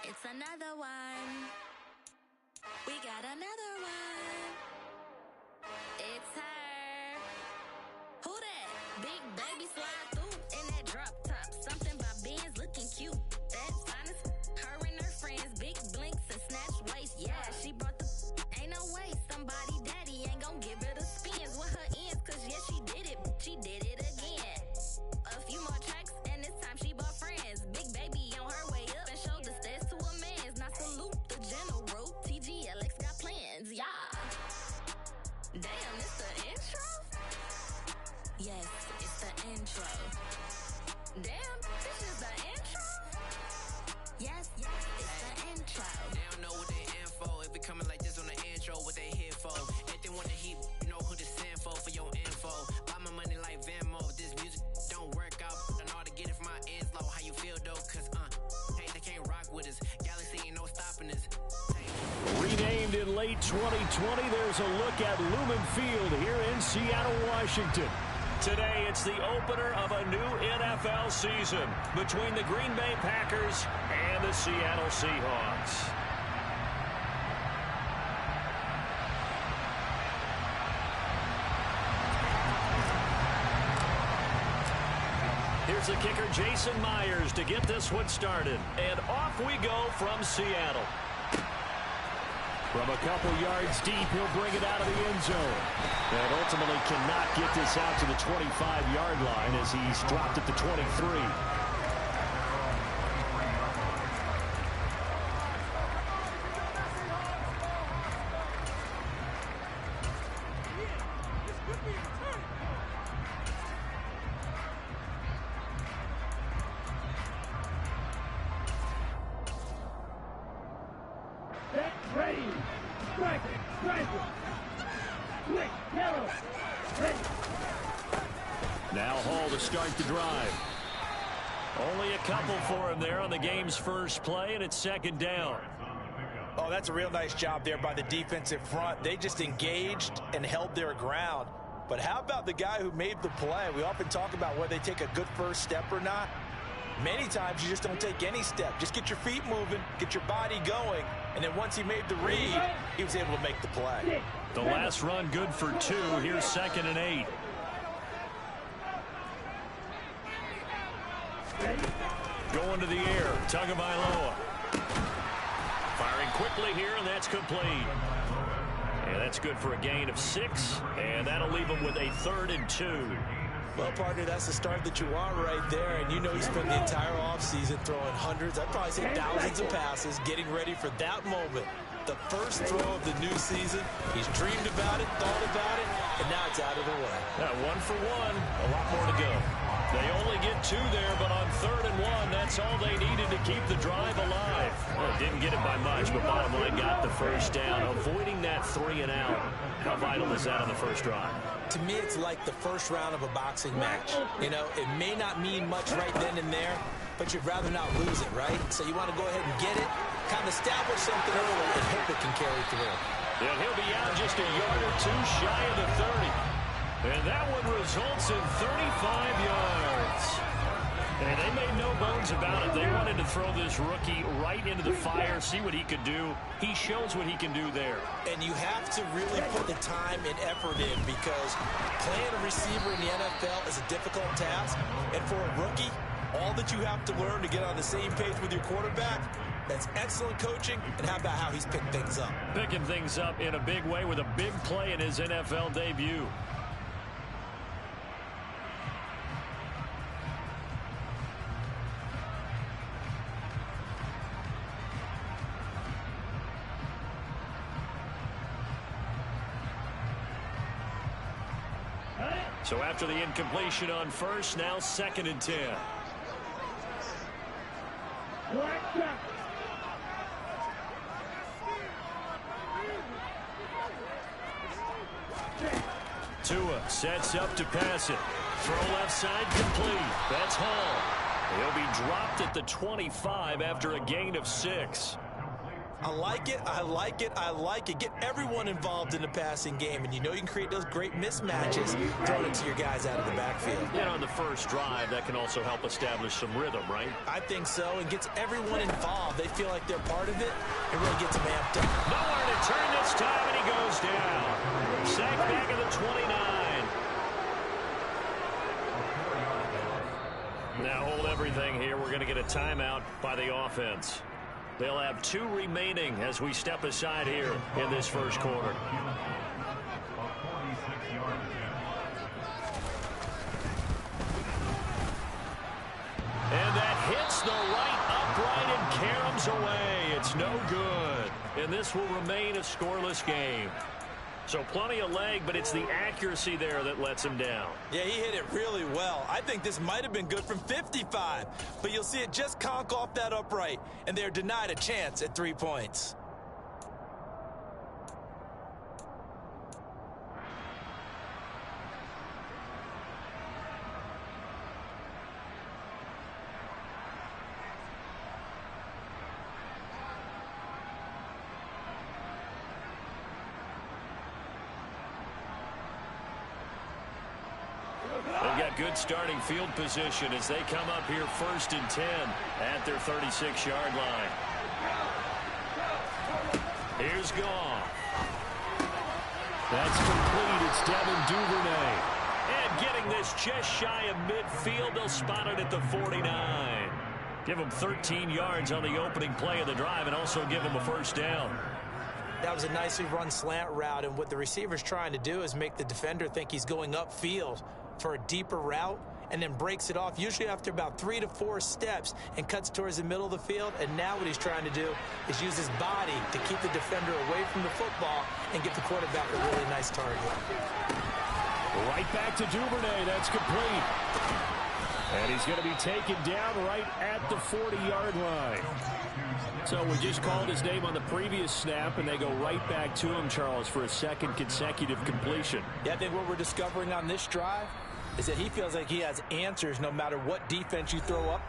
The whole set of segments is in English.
It's another one. We got another one. It's her. Who that? Big baby slide through in that drop top. Something by Benz looking cute. That's honest. Her and her friends, big blinks and snatch waist. Yeah, she brought the ain't no way. Somebody daddy ain't gon' give her the spins with her ends. Cause yeah, she did it. She did it again. A few more tracks and this time she bought friends. Big baby on her way up and showed the stairs to a man's. Now salute the general. TGLX got plans, yeah. Damn, it's the intro? Yes, it's the intro. Damn, this is the intro? Yes, it's the intro. They don't know what they info. If we coming like this on the intro, what they here for? Anything want to heat, you know who to send for your info. Buy my money like Venmo. This music don't work out. I know how to get it from my ends low. How you feel though? Cause hey, they can't rock with us. Galaxy ain't no stopping us. Renamed in late 2020, there's a look at Lumen Field here in Seattle, Washington. Today, it's the opener of a new NFL season between the Green Bay Packers and the Seattle Seahawks. Here's the kicker, Jason Myers, to get this one started. And off we go from Seattle. From a couple yards deep, he'll bring it out of the end zone. And ultimately cannot get this out to the 25-yard line as he's dropped at the 23. Now Hall to start the drive. Only a couple for him there on the game's first play, and it's second down. Oh, that's a real nice job there by the defensive front. They just engaged and held their ground. But how about the guy who made the play? We often talk about whether they take a good first step or not. Many times you just don't take any step. Just get your feet moving, get your body going, and then once he made the read, he was able to make the play. The last run good for 2. Here's 2nd and 8. Going to the air, Tagovailoa. Firing quickly here, and that's complete. And that's good for a gain of 6, and that'll leave him with a 3rd and 2. Well, partner, that's the start that you want right there, and you know he spent the entire offseason throwing hundreds, I'd probably say thousands of passes, getting ready for that moment. The first throw of the new season. He's dreamed about it, thought about it, and now it's out of the way. 1 for 1, a lot more to go. They only get 2 there, but on 3rd and 1, that's all they needed to keep the drive alive. Well, didn't get it by much, but bottom line got the first down, avoiding that 3 and out. How vital is that on the first drive? To me, it's like the first round of a boxing match. You know, it may not mean much right then and there, but you'd rather not lose it, right? So you want to go ahead and get it, kind of establish something early, and hope it can carry through. And he'll be out just a yard or 2 shy of the 30. And that one results in 35 yards. And they made no bones about it. They wanted to throw this rookie right into the fire, see what he could do. He shows what he can do there. And you have to really put the time and effort in because playing a receiver in the NFL is a difficult task. And for a rookie, all that you have to learn to get on the same page with your quarterback, that's excellent coaching. And how about how he's picked things up? Picking things up in a big way with a big play in his NFL debut. So after the incompletion on first, now 2nd and 10. Tua sets up to pass it. Throw left side complete. That's Hall. He'll be dropped at the 25 after a gain of 6. I like it, I like it, I like it. Get everyone involved in the passing game, and you know you can create those great mismatches throwing it to your guys out of the backfield. And on the first drive, that can also help establish some rhythm, right? I think so, and gets everyone involved. They feel like they're part of it. It really gets them amped up. Nowhere to turn this time, and he goes down. Sacked back at the 29. Now hold everything here. We're going to get a timeout by the offense. They'll have 2 remaining as we step aside here in this first quarter. And that hits the right upright and caroms away. It's no good. And this will remain a scoreless game. So plenty of leg, but it's the accuracy there that lets him down. Yeah, he hit it really well. I think this might have been good from 55, but you'll see it just conk off that upright, and they're denied a chance at 3 points. They've got good starting field position as they come up here 1st and 10 at their 36-yard line. Here's Goff. That's complete. It's Devin Duvernay. And getting this just shy of midfield, they'll spot it at the 49. Give them 13 yards on the opening play of the drive and also give them a first down. That was a nicely run slant route, and what the receiver's trying to do is make the defender think he's going upfield for a deeper route and then breaks it off, usually after about 3 to 4 steps, and cuts towards the middle of the field. And now what he's trying to do is use his body to keep the defender away from the football and give the quarterback a really nice target. Right back to Duvernay. That's complete. And he's going to be taken down right at the 40-yard line. So we just called his name on the previous snap, and they go right back to him, Charles, for a second consecutive completion. Yeah, I think what we're discovering on this drive is that he feels like he has answers no matter what defense you throw up.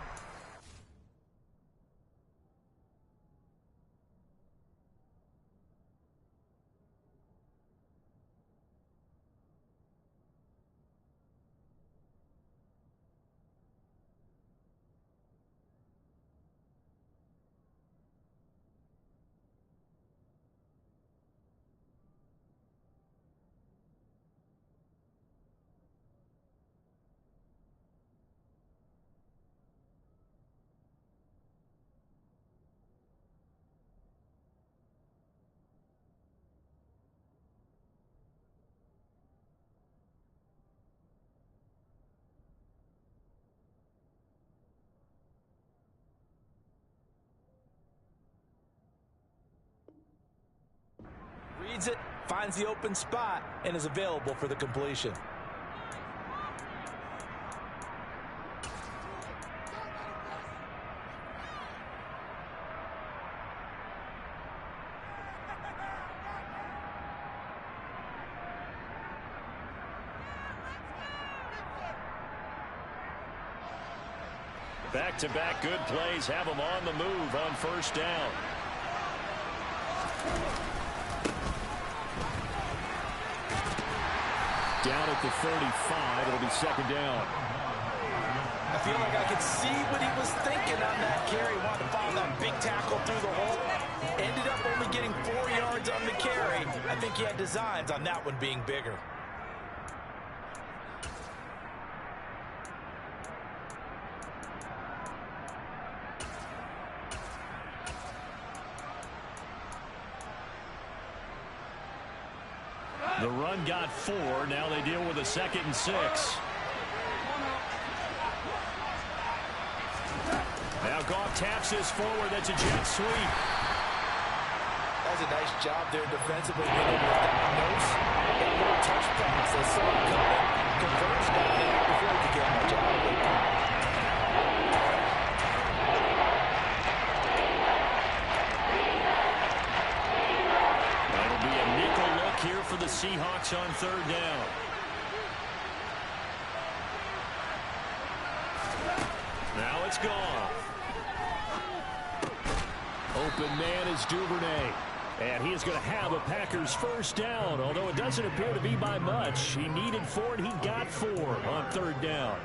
Reads it, finds the open spot, and is available for the completion. Back-to-back good plays have them on the move on first down. Down at the 35, it'll be second down. I feel like I could see what he was thinking on that carry. Wanted to follow that big tackle through the hole. Ended up only getting 4 yards on the carry. I think he had designs on that one being bigger. The run got 4. Now they deal with a 2nd and 6. Now Goff taps this forward. That's a jet sweep. That's a nice job there defensively. Being able to diagnose and no touchdowns. They saw it coming. Conversion on that before he could get much out of it. That'll be a nickel look here for the Seahawks on third down. Now it's Goff. Open man is Duvernay. And he is going to have a Packers first down, although it doesn't appear to be by much. He needed 4, and he got 4 on third down.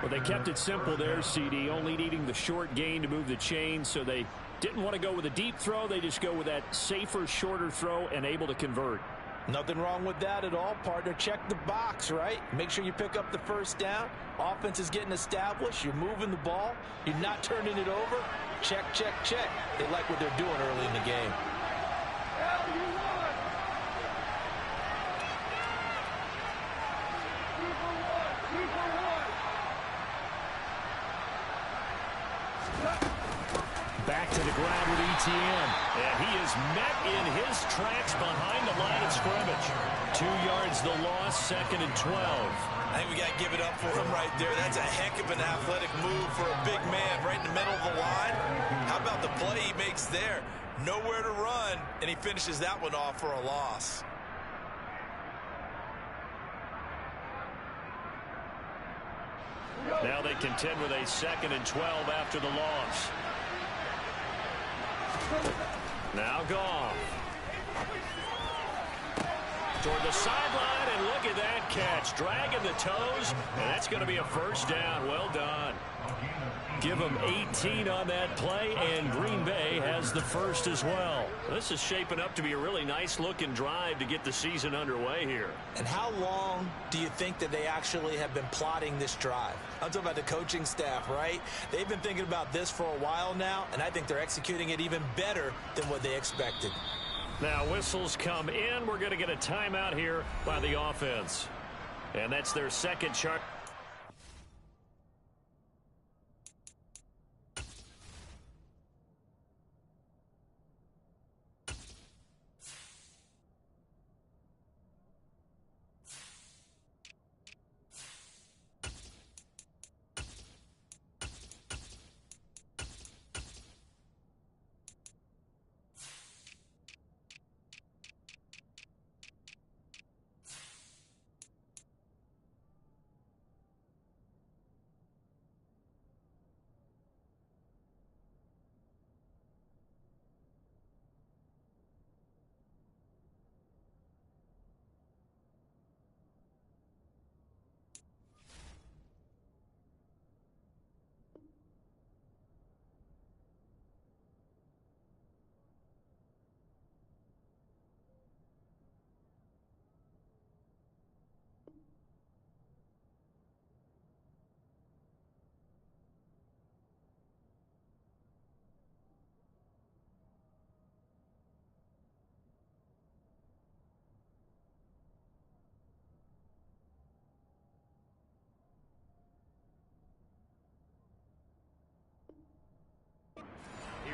Well, they kept it simple there, CD, only needing the short gain to move the chain, so they didn't want to go with a deep throw. They just go with that safer, shorter throw and able to convert. Nothing wrong with that at all, partner. Check the box, right? Make sure you pick up the first down. Offense is getting established. You're moving the ball. You're not turning it over. Check, check, check. They like what they're doing early in the game. Back to the ground with ETN. And he is met in his tracks behind the line of scrimmage. 2 yards the loss, 2nd and 12. I think we got to give it up for him right there. That's a heck of an athletic move for a big man right in the middle of the line. How about the play he makes there? Nowhere to run, and he finishes that one off for a loss. Now they contend with a 2nd and 12 after the loss. Now Goff. Toward the sideline, and look at that catch. Dragging the toes, and that's going to be a first down. Well done. Give them 18 on that play, and Green Bay has the first as well. This is shaping up to be a really nice-looking drive to get the season underway here. And how long do you think that they actually have been plotting this drive? I'm talking about the coaching staff, right? They've been thinking about this for a while now, and I think they're executing it even better than what they expected. Now whistles come in. We're going to get a timeout here by the offense. And that's their second chart.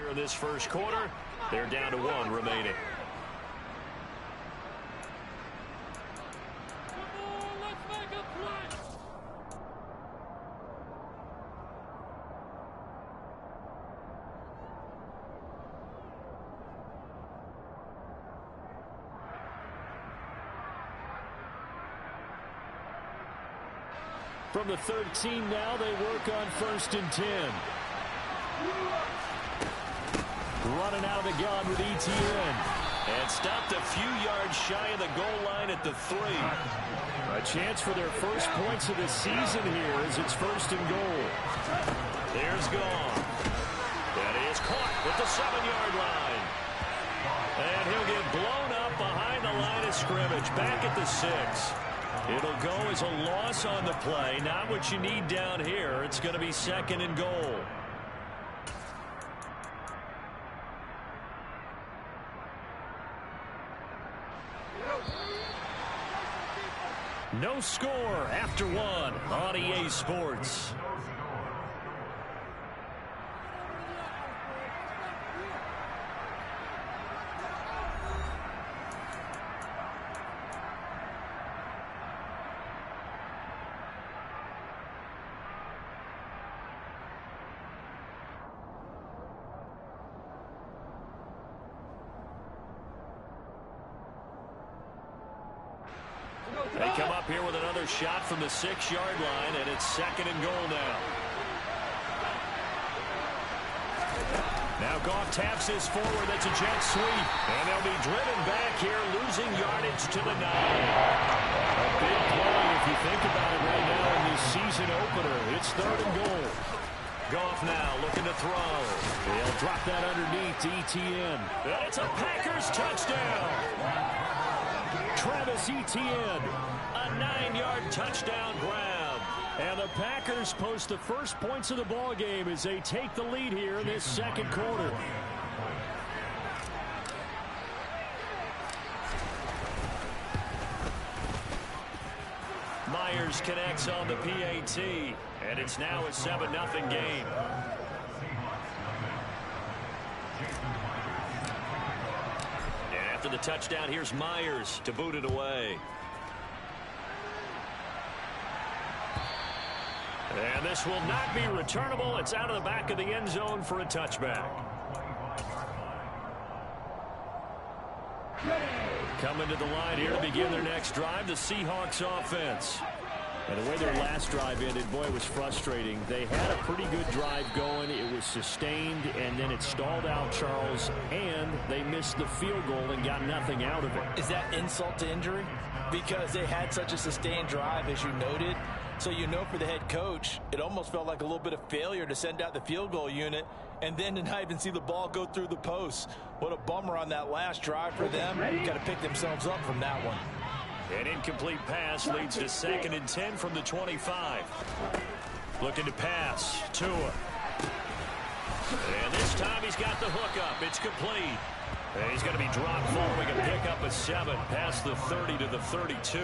In this first quarter, they're down to 1 remaining. From the 13 now, they work on 1st and 10. Running out of the gun with ETN. And stopped a few yards shy of the goal line at the 3. A chance for their first points of the season here as it's 1st and goal. There's Goff. That is caught with the 7-yard line. And he'll get blown up behind the line of scrimmage. Back at the 6. It'll go as a loss on the play. Not what you need down here. It's going to be 2nd and goal. No score after 1 on EA Sports. They come up here with another shot from the 6-yard line, and it's 2nd and goal now. Now Now Goff taps this forward. That's a jet sweep. And they'll be driven back here, losing yardage to the 9. A big play if you think about it right now in this season opener. It's 3rd and goal. Goff now looking to throw. They'll drop that underneath to Etienne. And it's a Packers touchdown. Travis Etienne, a 9-yard touchdown grab. And the Packers post the first points of the ball game as they take the lead here in this second quarter. Myers connects on the PAT, and it's now a 7-0 game. And after the touchdown, here's Myers to boot it away. And this will not be returnable. It's out of the back of the end zone for a touchback. Coming to the line here to begin their next drive, the Seahawks offense. And the way their last drive ended, boy, it was frustrating. They had a pretty good drive going. It was sustained, and then it stalled out, Charles, and they missed the field goal and got nothing out of it. Is that insult to injury? Because they had such a sustained drive, as you noted. So you know for the head coach, it almost felt like a little bit of failure to send out the field goal unit and then to not even see the ball go through the post. What a bummer on that last drive for them. Got to pick themselves up from that one. An incomplete pass leads to 2nd and 10 from the 25. Looking to pass. Tua. And this time he's got the hook up. It's complete. And he's going to be dropped following a pick up of 7 past the 30 to the 32.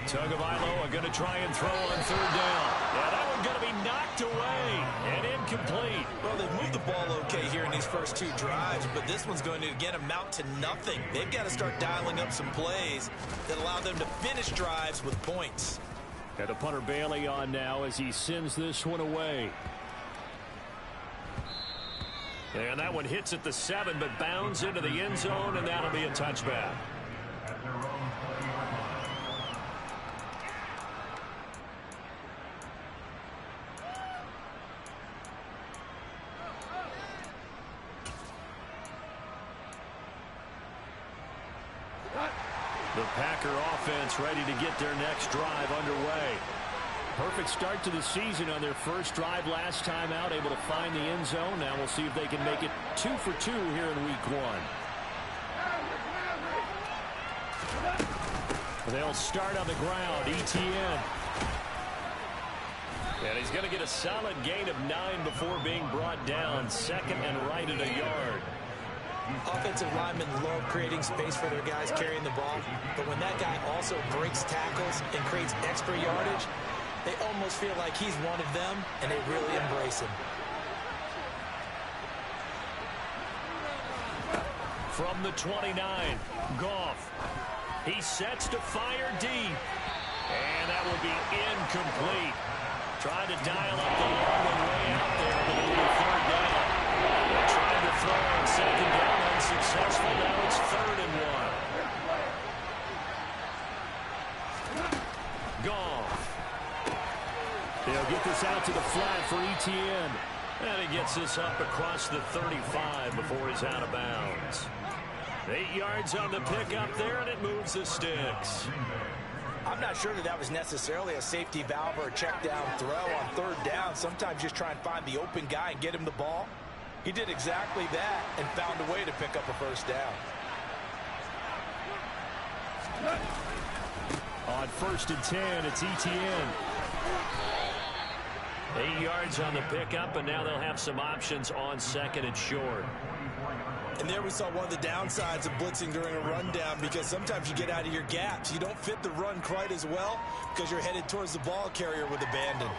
Tagovailoa going to try and throw on 3rd down. Yeah, that one's going to be knocked away and incomplete. Well, they've moved the ball okay here in these first 2 drives, but this one's going to, again, amount to nothing. They've got to start dialing up some plays that allow them to finish drives with points. Got the punter Bailey on now as he sends this one away. And that one hits at the 7, but bounds into the end zone, and that'll be a touchback. The Packer offense ready to get their next drive underway. Perfect start to the season on their first drive last time out, able to find the end zone. Now we'll see if they can make it 2 for 2 here in week 1. They'll start on the ground. Etienne. And he's going to get a solid gain of 9 before being brought down. 2nd and right at a yard. Offensive linemen love creating space for their guys carrying the ball, but when that guy also breaks tackles and creates extra yardage, they almost feel like he's one of them, and they really embrace him. From the 29, Goff. He sets to fire deep, and that will be incomplete. Tried to dial up the long one way out there, but it will be 3rd down. They tried to throw on 2nd down, unsuccessful. Now it's 3rd and 1. Goff. They'll get this out to the flat for Etienne. And he gets this up across the 35 before he's out of bounds. 8 yards on the pickup there, and it moves the sticks. I'm not sure that was necessarily a safety valve or a check down throw on 3rd down. Sometimes just try and find the open guy and get him the ball. He did exactly that and found a way to pick up a 1st down. On 1st and 10, it's Etienne. 8 yards on the pickup, and now they'll have some options on 2nd and short. And there we saw one of the downsides of blitzing during a rundown, because sometimes you get out of your gaps. You don't fit the run quite as well because you're headed towards the ball carrier with abandon.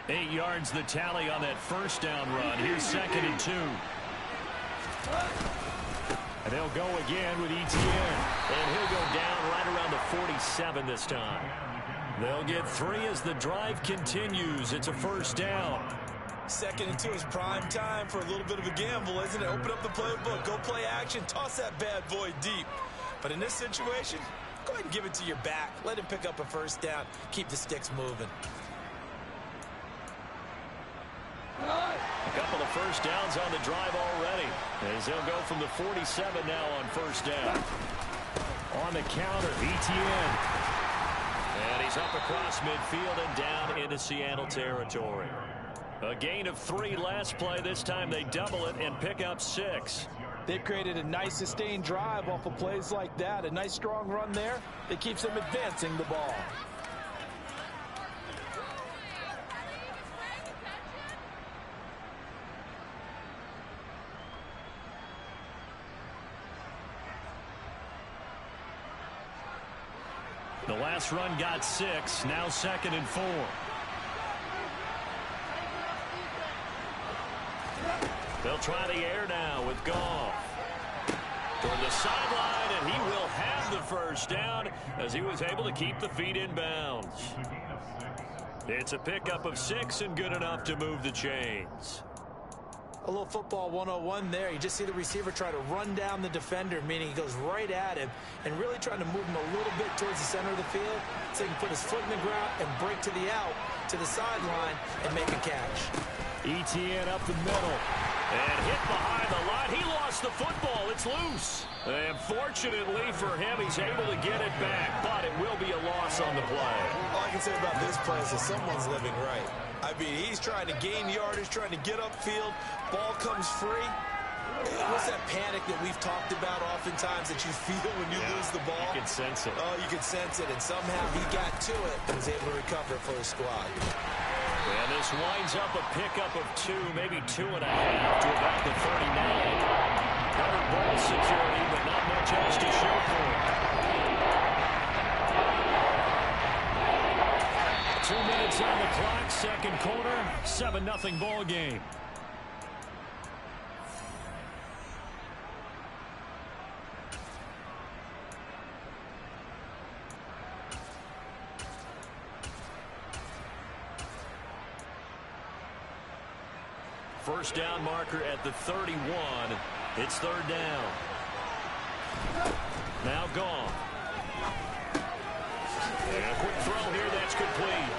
Eight yards the tally on that 1st down run. Here's 2nd and 2. And they'll go again with Etienne. And he'll go down right around the 47 this time. They'll get 3 as the drive continues. It's a 1st down. Second and 2 is prime time for a little bit of a gamble, isn't it? Open up the playbook, go play action, toss that bad boy deep. But in this situation, go ahead and give it to your back. Let him pick up a first down. Keep the sticks moving. A couple of first downs on the drive already, as they'll go from the 47 now on first down. On the counter, Etienne. And he's up across midfield and down into Seattle territory. A gain of 3 last play. This time they double it and pick up 6. They've created a nice sustained drive off of plays like that. A nice strong run there that keeps them advancing the ball. The last run got 6. Now 2nd and 4. They'll try the air now with Goff. Toward the sideline, and he will have the first down as he was able to keep the feet in bounds. It's a pickup of 6 and good enough to move the chains. A little football 101 there. You just see the receiver try to run down the defender, meaning he goes right at him and really trying to move him a little bit towards the center of the field so he can put his foot in the ground and break to the out, to the sideline, and make a catch. Etienne up the middle and hit behind the line. He lost the football. It's loose. And fortunately for him, he's able to get it back, but it will be a loss on the play. All I can say about this play is that someone's living right. I mean, he's trying to gain yardage, trying to get upfield. Ball comes free. What's that panic that we've talked about oftentimes that you feel when you lose the ball? You can sense it. Oh, you can sense it, and somehow he got to it and was able to recover it for his squad. And this winds up a pickup of 2, maybe 2.5 to about the 39. Better ball security, but not much else to show for it. 2 minutes on the clock, second quarter, 7-0 ball game. First down marker at the 31. It's 3rd down. Now gone. And a quick throw here that's complete.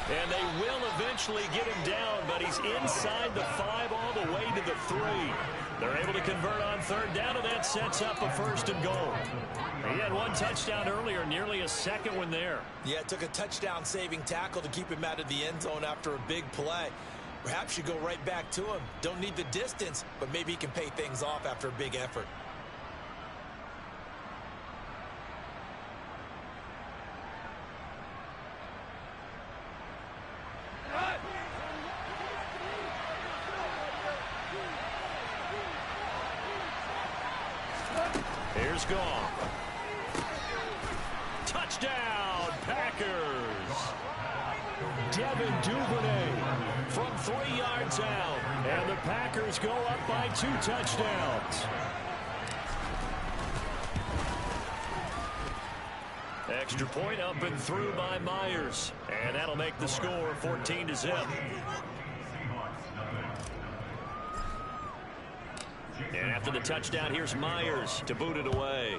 And they will eventually get him down, but he's inside the 5 all the way to the 3. They're able to convert on 3rd down, and that sets up a 1st and goal. He had 1 touchdown earlier, nearly a 2nd one there. Yeah, it took a touchdown-saving tackle to keep him out of the end zone after a big play. Perhaps you go right back to him. Don't need the distance, but maybe he can pay things off after a big effort. Here's Goff. Touchdown, Packers. Devin Duvernay from 3 yards out. And the Packers go up by 2 touchdowns. Extra point up and through by Myers. And that'll make the score 14-0. And after the touchdown, here's Myers to boot it away.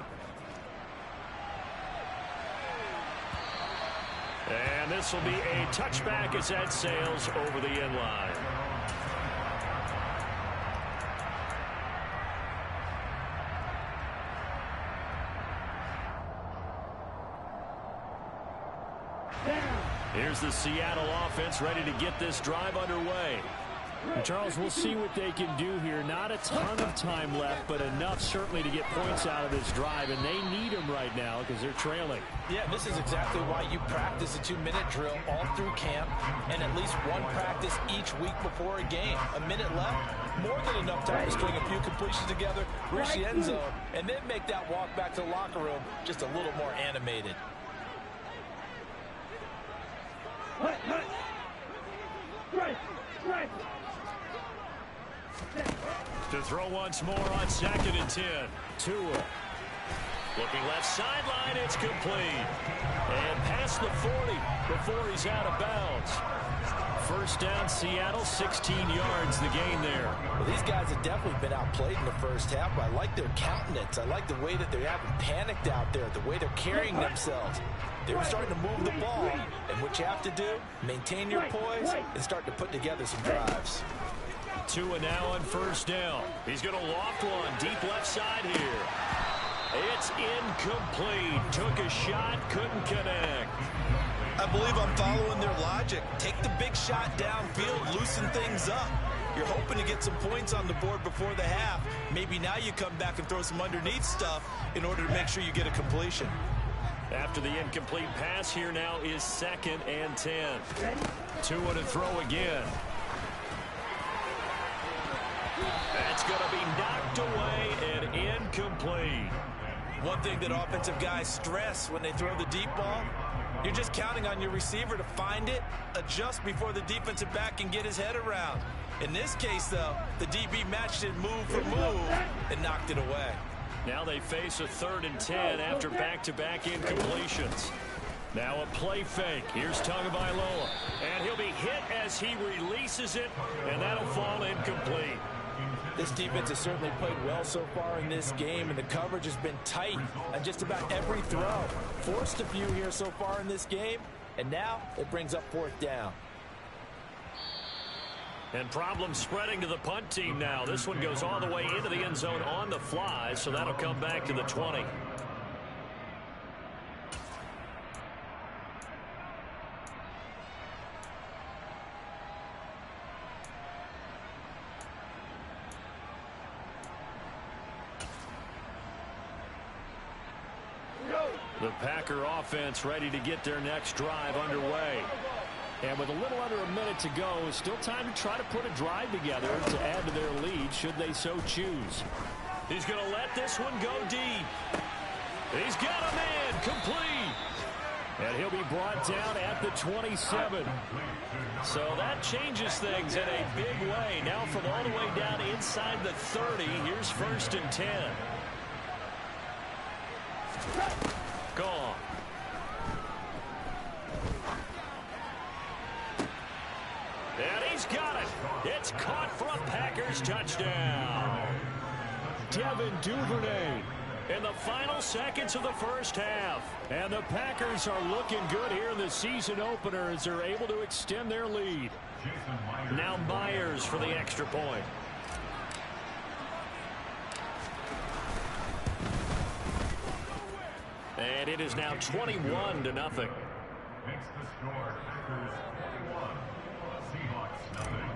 And this will be a touchback as that sails over the end line. Here's the Seattle offense ready to get this drive underway. And Charles, we'll see what they can do here. Not a ton of time left, but enough certainly to get points out of this drive, and they need them right now because they're trailing. Yeah, this is exactly why you practice a 2-minute drill all through camp and at least 1 practice each week before a game. A minute left, more than enough time to string a few completions together, reach the end zone, and then make that walk back to the locker room just a little more animated. To throw once more on 2nd and 10. Tua. Looking left sideline, it's complete. And past the 40 before he's out of bounds. First down, Seattle, 16 yards, the gain there. Well, these guys have definitely been outplayed in the first half, but I like their countenance. I like the way that they haven't panicked out there, the way they're carrying themselves. They're starting to move the ball, and what you have to do, maintain your poise and start to put together some drives. Tua now on first down. He's going to loft one deep left side here. It's incomplete. Took a shot, couldn't connect. I believe I'm following their logic. Take the big shot downfield, loosen things up. You're hoping to get some points on the board before the half. Maybe now you come back and throw some underneath stuff in order to make sure you get a completion. After the incomplete pass, here now is 2nd and 10. Tua to throw again. That's going to be knocked away and incomplete. One thing that offensive guys stress when they throw the deep ball, you're just counting on your receiver to find it, adjust before the defensive back can get his head around. In this case, though, the DB matched it move for move and knocked it away. Now they face a 3rd and 10 after back-to-back incompletions. Now a play fake. Here's Tagovailoa. And he'll be hit as he releases it, and that'll fall incomplete. This defense has certainly played well so far in this game, and the coverage has been tight on just about every throw. Forced a few here so far in this game, and now it brings up 4th down. And problems spreading to the punt team now. This one goes all the way into the end zone on the fly, so that'll come back to the 20. The Packer offense ready to get their next drive underway. And with a little under a minute to go, it's still time to try to put a drive together to add to their lead should they so choose. He's going to let this one go deep. He's got a man complete. And he'll be brought down at the 27. So that changes things in a big way. Now from all the way down inside the 30, here's 1st and 10. Gone. And he's got it. It's caught for a Packers touchdown. Devin Duvernay in the final seconds of the first half. And the Packers are looking good here in the season opener as they're able to extend their lead. Now Myers for the extra point. And it is now 21-0. Makes the score Packers 21, Seahawks nothing.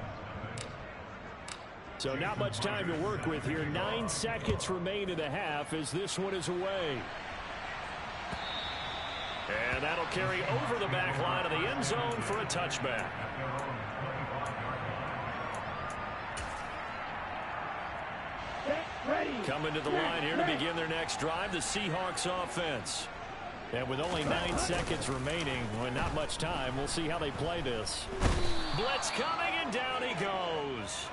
So not much time to work with here. 9 seconds remain in the half as this one is away. And that'll carry over the back line of the end zone for a touchback. Coming to the line here to begin their next drive, the Seahawks offense. And with only 9 seconds remaining, well, not much time, we'll see how they play this. Blitz coming, and down he goes.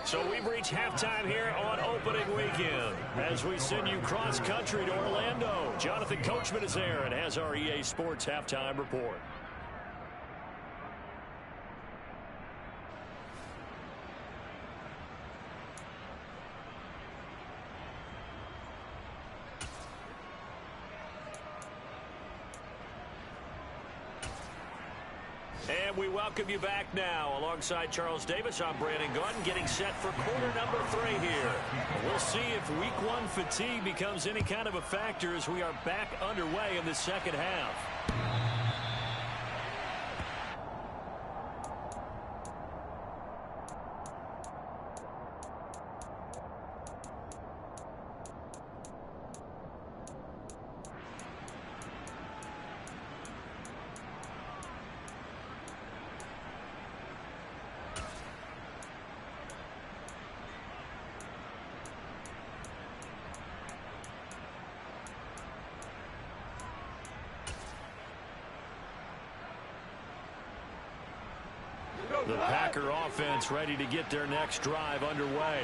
So we've reached halftime here on opening weekend as we send you cross-country to Orlando. Jonathan Coachman is there and has our EA Sports halftime report. And we welcome you back now. Alongside Charles Davis, I'm Brandon Gordon, getting set for quarter number 3 here. We'll see if week 1 fatigue becomes any kind of a factor as we are back underway in the second half. The Packer offense ready to get their next drive underway.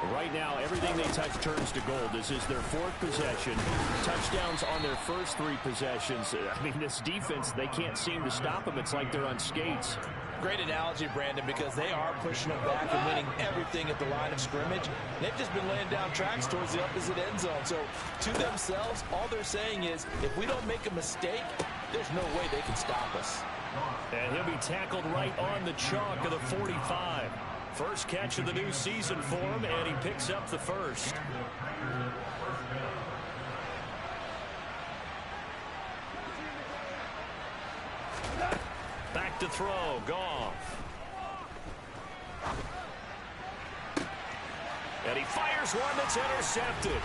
Right now, everything they touch turns to gold. This is their 4th possession. Touchdowns on their first 3 possessions. I mean, this defense, they can't seem to stop them. It's like they're on skates. Great analogy, Brandon, because they are pushing them back and winning everything at the line of scrimmage. They've just been laying down tracks towards the opposite end zone. So to themselves, all they're saying is, if we don't make a mistake, there's no way they can stop us. And he'll be tackled right on the chalk of the 45. First catch of the new season for him, and he picks up the first. Back to throw, Goff. And he fires one that's intercepted.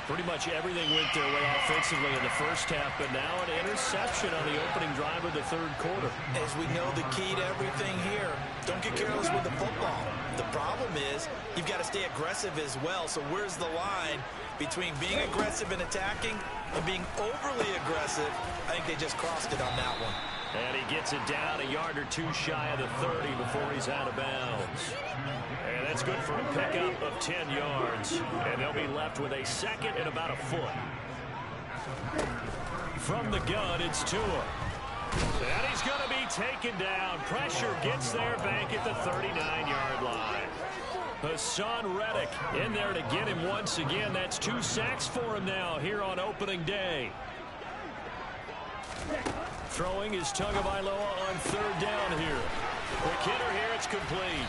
Pretty much everything went their way offensively in the first half, but now an interception on the opening drive of the 3rd quarter. As we know, the key to everything here, don't get careless with the football. The problem is you've got to stay aggressive as well. So where's the line between being aggressive and attacking and being overly aggressive? I think they just crossed it on that one. And he gets it down a yard or 2 shy of the 30 before he's out of bounds. And that's good for a pickup of 10 yards. And they'll be left with a 2nd and about a foot. From the gun, it's Tua. And he's going to be taken down. Pressure gets there back at the 39-yard line. Hassan Reddick in there to get him once again. That's 2 sacks for him now here on opening day. Throwing is Tagovailoa on 3rd down here. Quick hitter here, it's complete.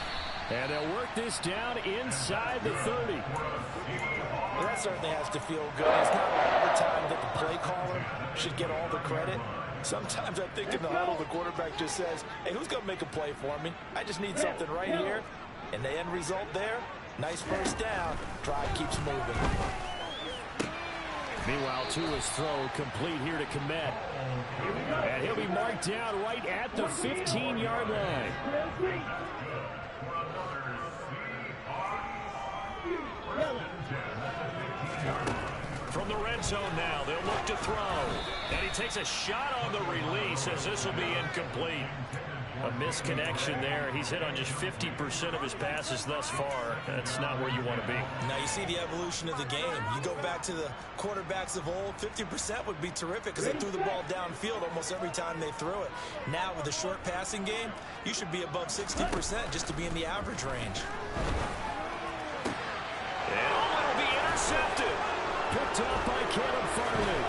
And they'll work this down inside the 30. Well, that certainly has to feel good. It's not all the time that the play caller should get all the credit. Sometimes I think in the huddle, the quarterback just says, hey, who's going to make a play for me? I just need something right here. And the end result there, nice first down. Drive keeps moving. Meanwhile, Tua's throw complete here to Kmet. And he'll be marked down right at the 15-yard line. From the red zone now, they'll look to throw. And he takes a shot on the release as this will be incomplete. A misconnection there. He's hit on just 50% of his passes thus far. That's not where you want to be. Now you see the evolution of the game. You go back to the quarterbacks of old, 50% would be terrific because they threw the ball downfield almost every time they threw it. Now with the short passing game, you should be above 60% just to be in the average range. And it'll be intercepted. Picked up by Caleb Farley.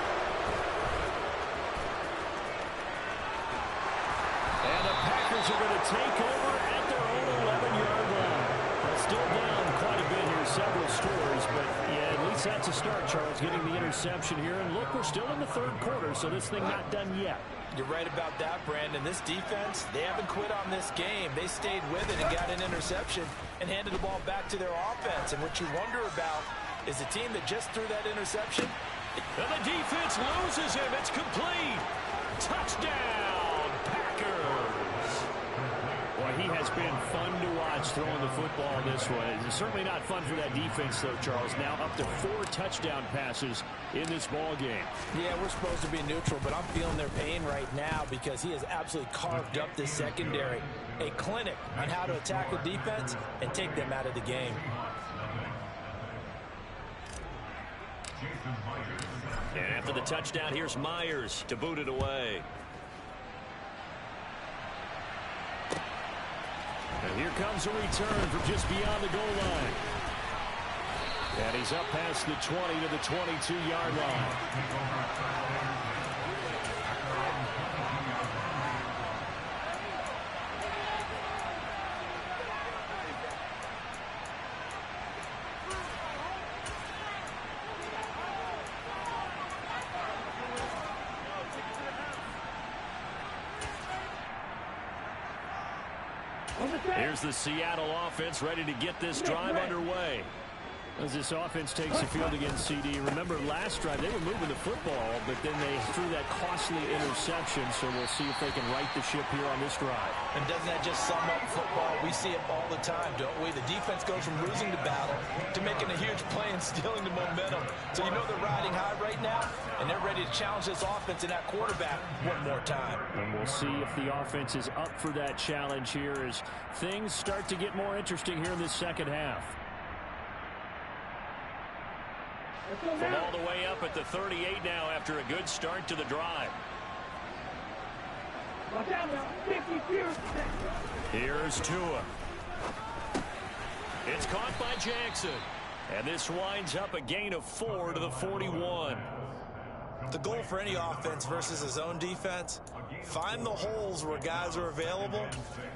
And the Packers are going to take over at their own 11-yard line. They're still down quite a bit here, several scores, but yeah, at least that's a start, Charles, getting the interception here. And look, we're still in the 3rd quarter, so this thing not done yet. You're right about that, Brandon. This defense, they haven't quit on this game. They stayed with it and got an interception and handed the ball back to their offense. And what you wonder about is the team that just threw that interception. And the defense loses him. It's complete. Touchdown, Packers. Boy, he has been fun to watch throwing the football this way. It's certainly not fun for that defense, though, Charles. Now up to 4 touchdown passes in this ball game. Yeah, we're supposed to be neutral, but I'm feeling their pain right now because he has absolutely carved up this secondary. A clinic on how to attack the defense and take them out of the game. And after the touchdown, here's Myers to boot it away. And here comes a return from just beyond the goal line. And he's up past the 20 to the 22-yard line. Here's the Seattle offense ready to get this drive underway. As this offense takes the field against CD, remember last drive they were moving the football, but then they threw that costly interception, so we'll see if they can right the ship here on this drive. And doesn't that just sum up football? We see it all the time, don't we? The defense goes from losing the battle to making a huge play and stealing the momentum. So you know they're riding high right now, and they're ready to challenge this offense and that quarterback one more time. And we'll see if the offense is up for that challenge here as things start to get more interesting here in this second half. From all the way up at the 38 now after a good start to the drive. Here's Tua. It's caught by Jackson. And this winds up a gain of 4 to the 41. The goal for any offense versus his own defense, find the holes where guys are available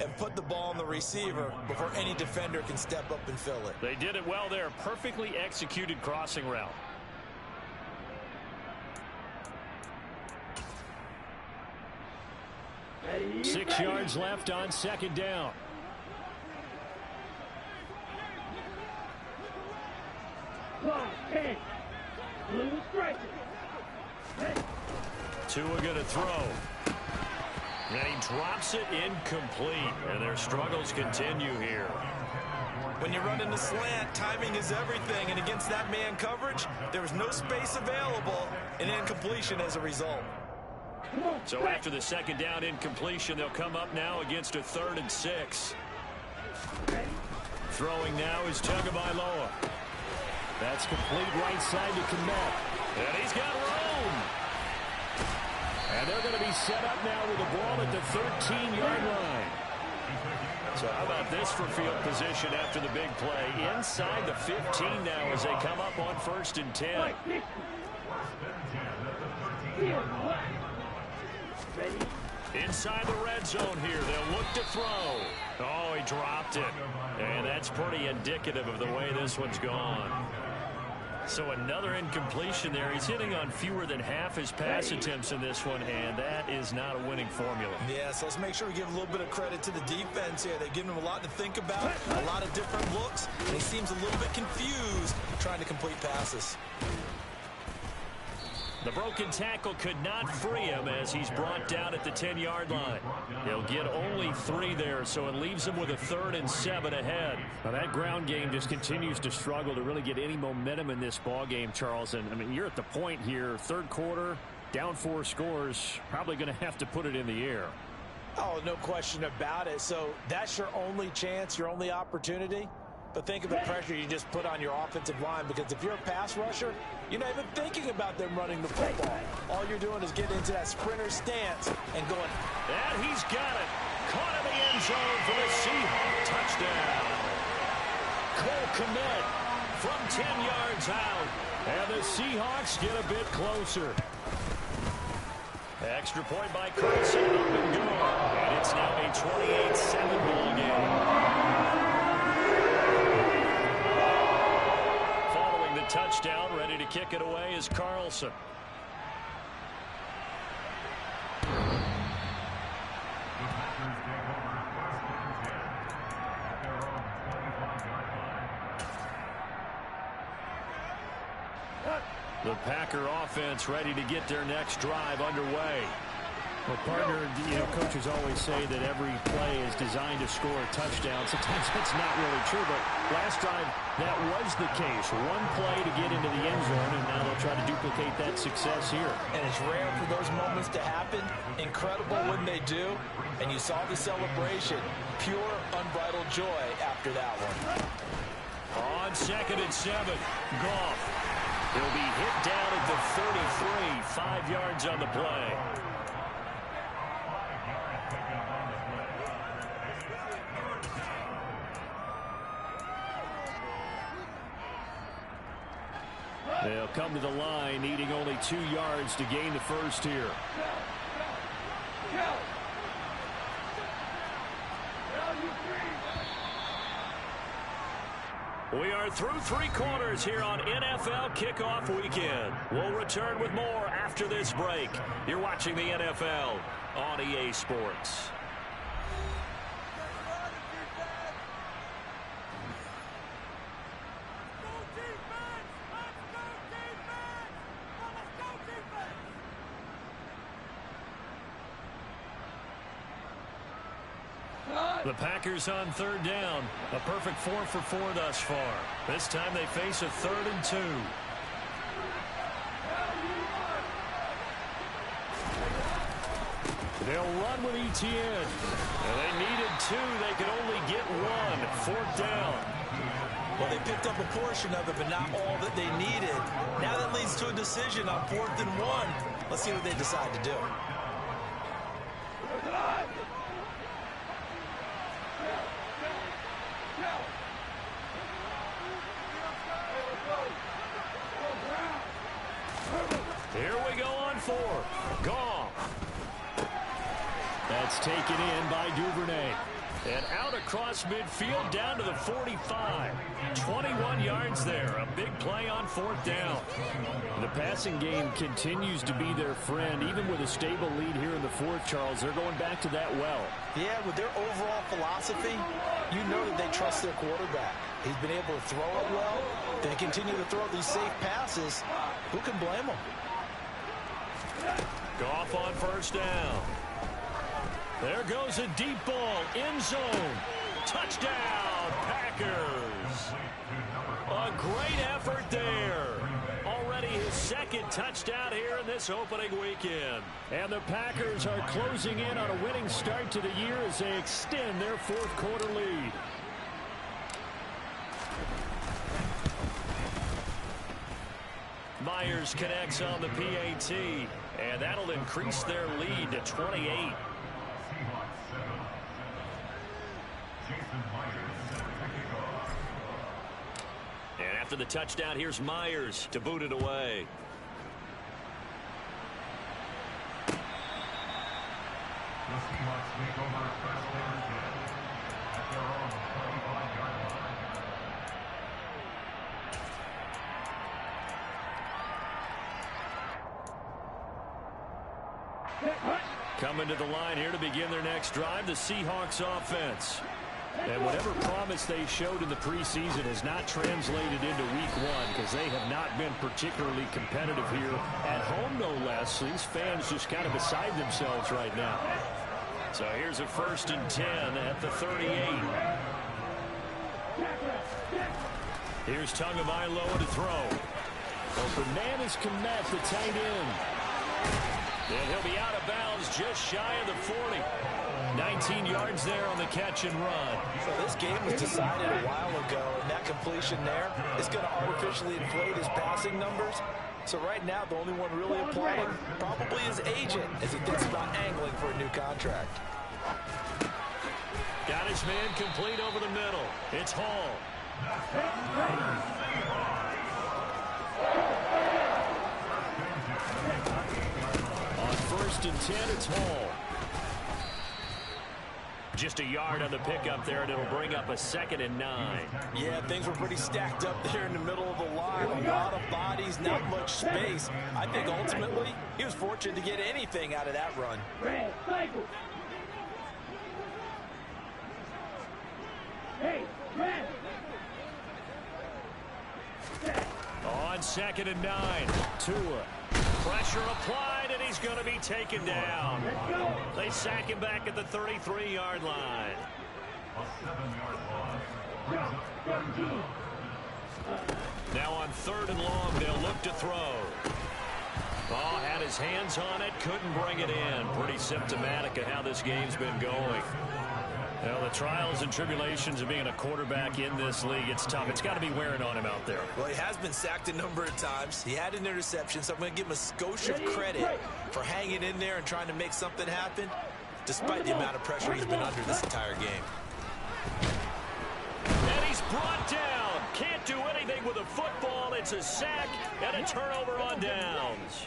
and put the ball on the receiver before any defender can step up and fill it. They did it well there. Perfectly executed crossing route. Six yards left on second down. Tua going to throw. And he drops it incomplete. And their struggles continue here. When you run in the slant, timing is everything. And against that man coverage, there was no space available and incompletion as a result. So after the second down incompletion, they'll come up now against a 3rd and 6. Throwing now is Tagovailoa. That's complete right side to Kmet. And he's got room. And they're going to be set up now with the ball at the 13-yard line. So how about this for field position after the big play? Inside the 15 now as they come up on 1st and 10. Inside the red zone here. They'll look to throw. Oh, he dropped it. And that's pretty indicative of the way this one's gone. So another incompletion there. He's hitting on fewer than half his pass attempts in this one, and that is not a winning formula. Yeah, so let's make sure we give a little bit of credit to the defense here. They've given him a lot to think about, a lot of different looks, and he seems a little bit confused trying to complete passes. The broken tackle could not free him as he's brought down at the 10-yard line. He'll get only 3 there, so it leaves him with a 3rd and 7 ahead. Now that ground game just continues to struggle to really get any momentum in this ball game, Charles. And I mean, you're at the point here, 3rd quarter, down 4 scores, probably going to have to put it in the air. Oh, no question about it. So that's your only chance, your only opportunity. But think of the pressure you just put on your offensive line, because if you're a pass rusher, you're not even thinking about them running the football. All you're doing is getting into that sprinter stance and going. And he's got it. Caught in the end zone for the Seahawks touchdown. Cole Kmet from 10 yards out. And the Seahawks get a bit closer. Extra point by Carlson, up and go. And it's now a 28-7 ball game. Touchdown, ready to kick it away is Carlson. The Packer offense ready to get their next drive underway. Well, partner, you know, coaches always say that every play is designed to score a touchdown. Sometimes that's not really true, but last drive, that was the case. One play to get into the end zone, and now they'll try to duplicate that success here. And it's rare for those moments to happen. Incredible when they do. And you saw the celebration. Pure, unbridled joy after that one. On 2nd and 7, Goff. He'll be hit down at the 33, 5 yards on the play. They'll come to the line, needing only 2 yards to gain the first here. We are through 3 quarters here on NFL Kickoff Weekend. We'll return with more after this break. You're watching the NFL on EA Sports. The Packers on third down. A perfect 4 for 4 thus far. This time they face a 3rd and 2. They'll run with Etienne. And they needed 2. They could only get 1. 4th down. Well, they picked up a portion of it, but not all that they needed. Now that leads to a decision on 4th and 1. Let's see what they decide to do. Here we go on 4. Gone. That's taken in by Duvernay. And out across midfield down to the 45. 21 yards there. A big play on 4th down. The passing game continues to be their friend. Even with a stable lead here in the 4th, Charles, they're going back to that well. Yeah, with their overall philosophy, you know that they trust their quarterback. He's been able to throw it well. They continue to throw these safe passes. Who can blame them? Goff on 1st down. There goes a deep ball, end zone. Touchdown, Packers. A great effort there. Already his 2nd touchdown here in this opening weekend. And the Packers are closing in on a winning start to the year as they extend their 4th quarter lead. Myers connects on the PAT, and that'll increase their lead to 28. And after the touchdown, here's Myers to boot it away. The Seahawks make over first down at their own 25-yard line. Coming to the line here to begin their next drive, the Seahawks offense. And whatever promise they showed in the preseason has not translated into week 1 because they have not been particularly competitive here at home, no less. These fans just kind of beside themselves right now. So here's a 1st and 10 at the 38. Here's Tagovailoa to throw. Open man is Komet, the tight end. And he'll be out of bounds just shy of the 40. 19 yards there on the catch and run. So this game was decided a while ago, and that completion there is going to artificially inflate his passing numbers. So right now, the only one really applauding probably his agent as he thinks about angling for a new contract. Got his man complete over the middle. It's Hall. On 1st and 10, it's Hall. Just a yard on the pickup there, and it'll bring up a 2nd and 9. Yeah, things were pretty stacked up there in the middle of the line. A lot of bodies, not much space. I think ultimately he was fortunate to get anything out of that run. On 2nd and 9, Tua. Pressure applied, and he's going to be taken down. They sack him back at the 33-yard line. A 7-yard loss. Now on 3rd and long, they'll look to throw. Oh, had his hands on it, couldn't bring it in. Pretty symptomatic of how this game's been going. Well, the trials and tribulations of being a quarterback in this league, it's tough. It's got to be wearing on him out there. Well, he has been sacked a number of times. He had an interception, so I'm going to give him a skosh of credit for hanging in there and trying to make something happen, despite the amount of pressure he's been under this entire game. And he's brought down. Can't do anything with a football. It's a sack and a turnover on downs.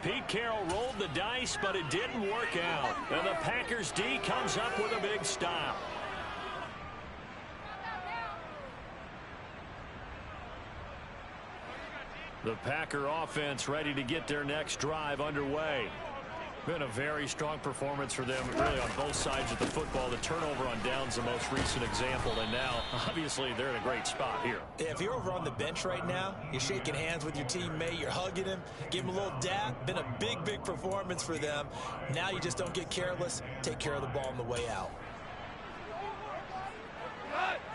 Pete Carroll rolled the dice, but it didn't work out. And the Packers D comes up with a big stop. The Packer offense ready to get their next drive underway. Been a very strong performance for them, really, on both sides of the football. The turnover on downs, the most recent example, and now, obviously, they're in a great spot here. Yeah, if you're over on the bench right now, you're shaking hands with your teammate, you're hugging him, give him a little dap. Been a big, big performance for them. Now you just don't get careless. Take care of the ball on the way out.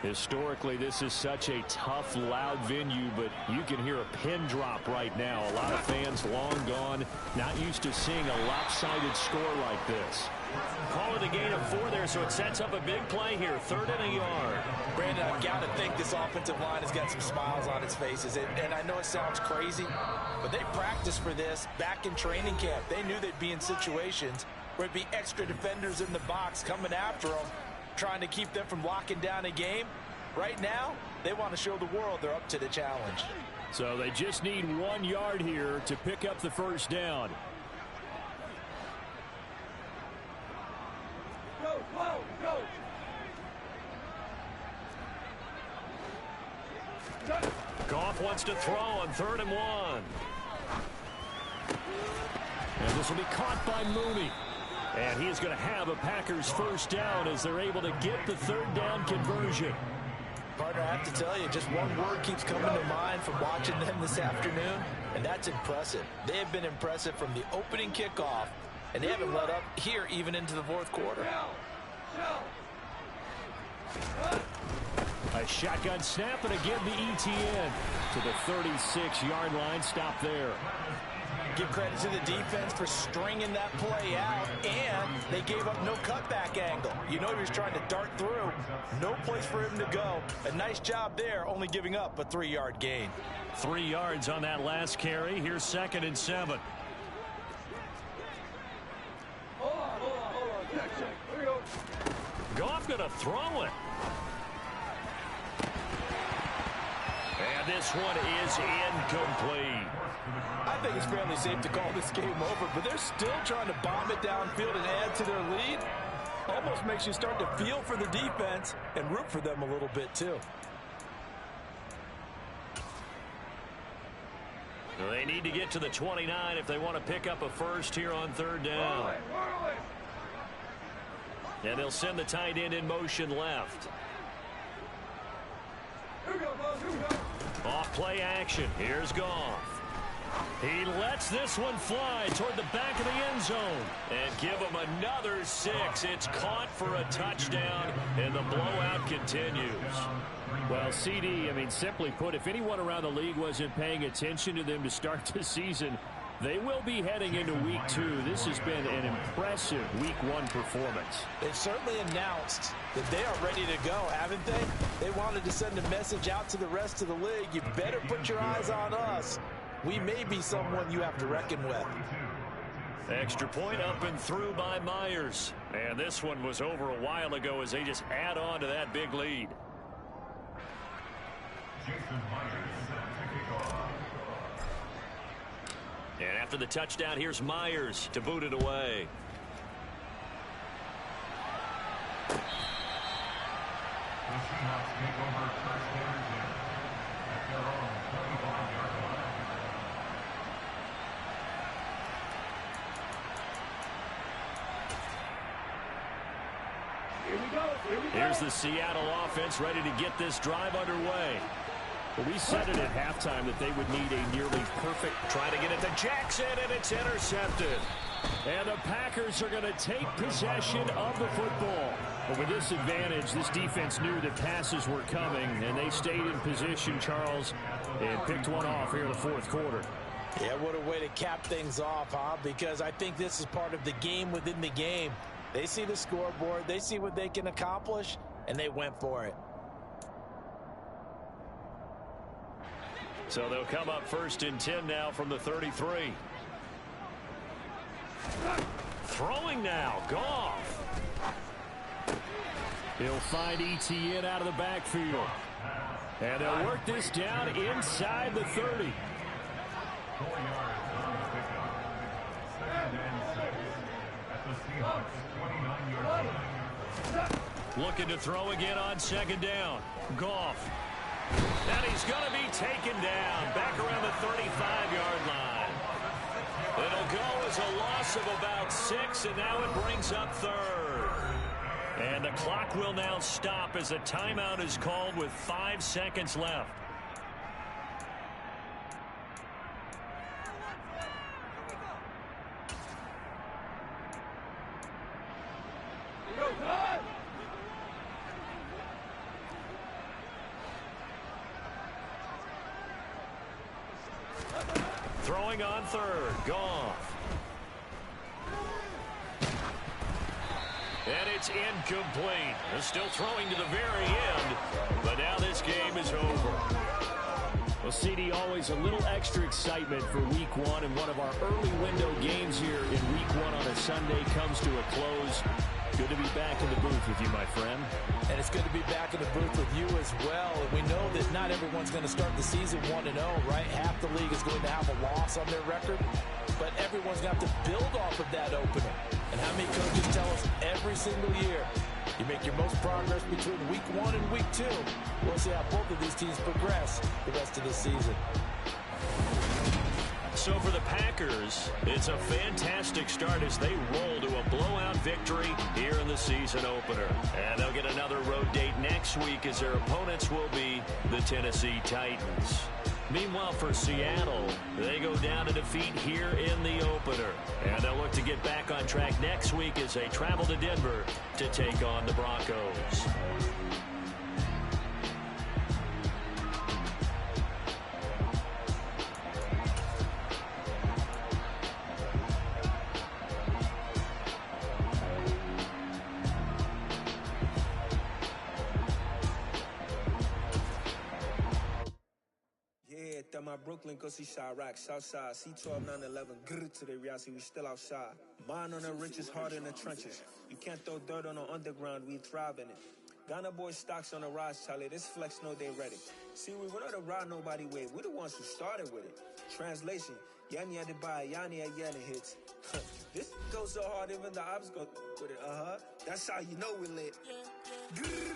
Historically, this is such a tough, loud venue, but you can hear a pin drop right now. A lot of fans long gone, not used to seeing a lopsided score like this. Call it a gain of 4 there, so it sets up a big play here. 3rd and a yard. Brandon, I've got to think this offensive line has got some smiles on its faces. And I know it sounds crazy, but they practiced for this back in training camp. They knew they'd be in situations where it'd be extra defenders in the box coming after them, trying to keep them from locking down a game. Right now, they want to show the world they're up to the challenge. So they just need 1 yard here to pick up the first down. Goff wants to throw on 3rd and 1. And this will be caught by Mooney. And he is going to have a Packers first down as they're able to get the 3rd down conversion. Partner, I have to tell you, just one word keeps coming to mind from watching them this afternoon, and that's impressive. They have been impressive from the opening kickoff, and they haven't let up here even into the 4th quarter. A shotgun snap, and again the ETN to the 36-yard line. Stop there. Give credit to the defense for stringing that play out, and they gave up no cutback angle. You know he was trying to dart through. No place for him to go. A nice job there, only giving up a 3-yard gain. 3 yards on that last carry. Here's 2nd and 7. Goff going to throw it. And this one is incomplete. I think it's fairly safe to call this game over, but they're still trying to bomb it downfield and add to their lead. Almost makes you start to feel for the defense and root for them a little bit too. They need to get to the 29 if they want to pick up a first here on 3rd down. And they'll send the tight end in motion left. Off play action. Here's Goff. He lets this one fly toward the back of the end zone. And give him another 6. It's caught for a touchdown, and the blowout continues. Well, CD, I mean, simply put, if anyone around the league wasn't paying attention to them to start the season, they will be heading into week 2. This has been an impressive week 1 performance. They've certainly announced that they are ready to go, haven't they? They wanted to send a message out to the rest of the league. You better put your eyes on us. We may be someone you have to reckon with. Extra point up and through by Myers. And this one was over a while ago as they just add on to that big lead. And after the touchdown, here's Myers to boot it away. Here's the Seattle offense ready to get this drive underway. Well, we said it at halftime that they would need a nearly perfect. Try to get it to Jackson, and it's intercepted. And the Packers are going to take possession of the football. But with this advantage, this defense knew that passes were coming, and they stayed in position, Charles, and picked one off here in the 4th quarter. Yeah, what a way to cap things off, huh? Because I think this is part of the game within the game. They see the scoreboard, they see what they can accomplish, and they went for it. So they'll come up 1st and 10 now from the 33. Throwing now, Goff. He'll find ETN out of the backfield. And they'll work this down inside the 30. Looking to throw again on 2nd down. Goff. And he's going to be taken down back around the 35-yard line. It'll go as a loss of about 6, and now it brings up 3rd. And the clock will now stop as a timeout is called with 5 seconds left. throwing on third. Goff. And it's incomplete. They're still throwing to the very end, but now this game is over. Well, CD, always a little extra excitement for Week 1, and one of our early window games here in Week 1 on a Sunday comes to a close. Good to be back in the booth with you, my friend. And it's good to be back in the booth with you as well. And we know that not everyone's going to start the season 1-0, right? Half the league is going to have a loss on their record. But everyone's got to build off of that opener. And how many coaches tell us every single year, you make your most progress between Week 1 and Week 2. We'll see how both of these teams progress the rest of the season. So for the Packers, it's a fantastic start as they roll to a blowout victory here in the season opener. And they'll get another road date next week as their opponents will be the Tennessee Titans. Meanwhile, for Seattle, they go down to defeat here in the opener. And they'll look to get back on track next week as they travel to Denver to take on the Broncos. My Brooklyn, go see Chirac, Southside, C12, 911, grrr to the Eazzy, we still outside. Mine on the richest, heart in the trenches. You can't throw dirt on the underground, we thrive in it. Ghana boys stocks on the rise, Charlie, this flex know they ready. See, we were not to ride nobody way, we the ones who started with it. Translation, Yanni had to buy, Yanni had Yanni hits. This goes so hard, even the ops go with it, That's how you know we lit. Grrr.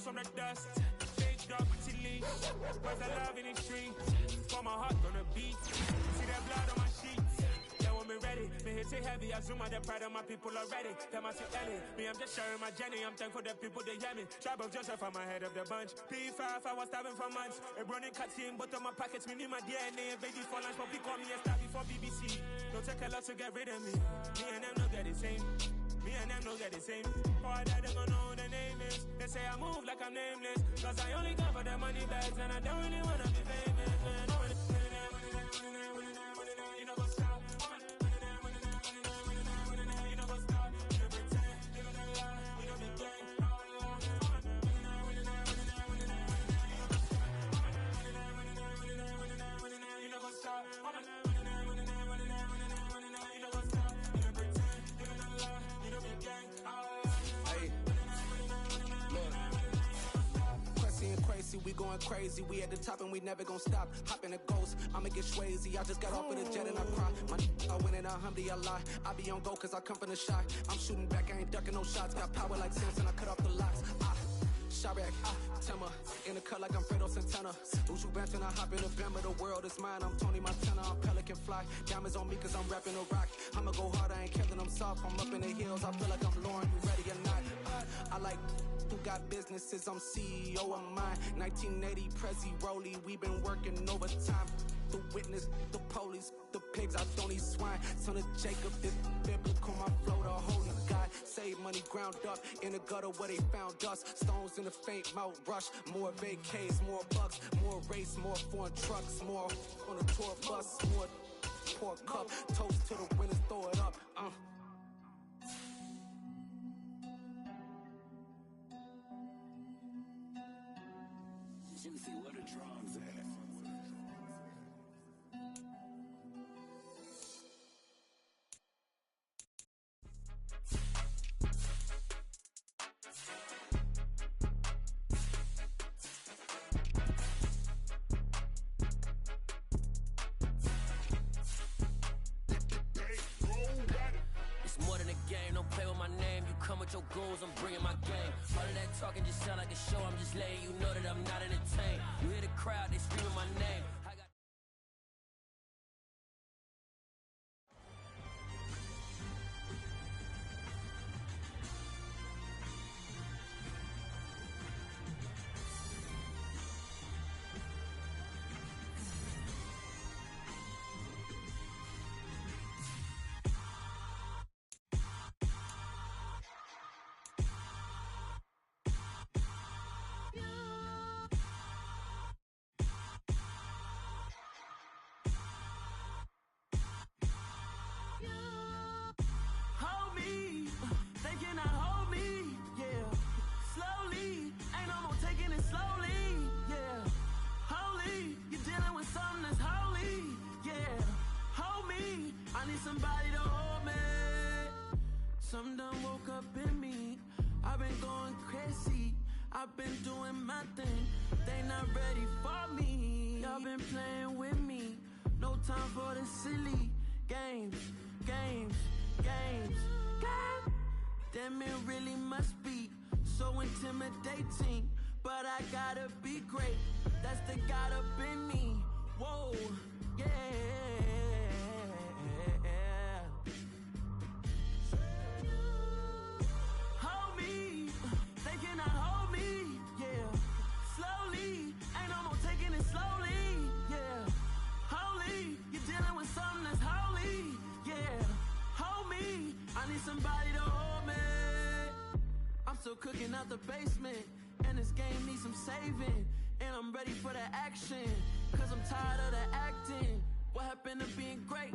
From the dust, big dog with your leash. Where's the love in the streets? For my heart gonna beat. See that blood on my sheets. Yeah, when we ready, me hit it heavy. I zoom out the pride of my people already. Tell my Ellie, me I'm just sharing my journey. I'm thankful that people they hear me. Tribe of Joseph, I'm ahead of the bunch. P5, I was starving for months. A running cutscene, but on my pockets, me need my DNA and baby for lunch. But we call me a star before BBC. Don't take a lot to get rid of me. Me and them don't get the same. Me and them don't get the same. Boy, that they gonna know who the name is. They say I move like I'm nameless. Cause I only come for the money bags and I don't really wanna be famous, man. You know what's up? You know what's up? You pretend, you know the lie, you know the game. You know what's up? We going crazy, we at the top and we never gonna stop. Hop in a ghost, I'ma get swayzy. I just got off of the jet and I cry. My I win in a Humvee, I lie. I be on go cause I come from the shot. I'm shooting back, I ain't ducking no shots. Got power like Samson, I cut off the locks. Chirac, Timmer, in the cut like I'm Fredo Santana. Uju Benton, I hop in the Bama, the world is mine. I'm Tony Montana, I'm Pelican Fly. Diamonds on me cause I'm rapping a rock. I'ma go hard, I ain't killing them soft. I'm up in the hills, I feel like I'm Lauren, you ready or not? I like who got businesses, I'm CEO of mine. 1980 Prezi Rolly, we been working overtime. The witness, the police, the pigs, I don't eat swine. Son of Jacob, this biblical, my flow, the holy God. Save money ground up in the gutter where they found dust. Stones in the faint Mount Rush. More vacays, more bucks, more race, more foreign trucks, more on a tour bus, more pour cup. Toast to the winners, throw it up. Juicy, where the drums at? come with your goons, I'm bringing my game. All of that talking just sound like a show, I'm just letting you know that I'm not entertained. You hear the crowd, they screaming my name. Hold me, they cannot hold me, yeah. Slowly, ain't no more taking it slowly, yeah. Holy, you're dealing with something that's holy, yeah. Hold me, I need somebody to hold me. Something done woke up in me, I've been going crazy, I've been doing my thing, they not ready for me. Y'all been playing with me, no time for the silly games, games, games. God damn, it really must be so intimidating, but I gotta be great, that's the God up in me. Whoa, yeah. Hold me, they cannot hold me, yeah. Slowly, ain't no more taking it slowly, yeah. Holy, you're dealing with something that's holy, yeah. Hold me, I need somebody to hold me. I'm still cooking out the basement, and this game needs some saving, and I'm ready for the action, cause I'm tired of the acting. What happened to being great?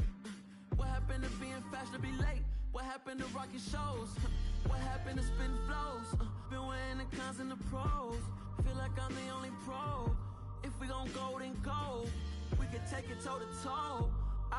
What happened to being fashionably late? What happened to rocking shows? What happened to spitting flows? Been wearing the cons and the pros, feel like I'm the only pro. If we gon' go, then go. We can take it toe to toe.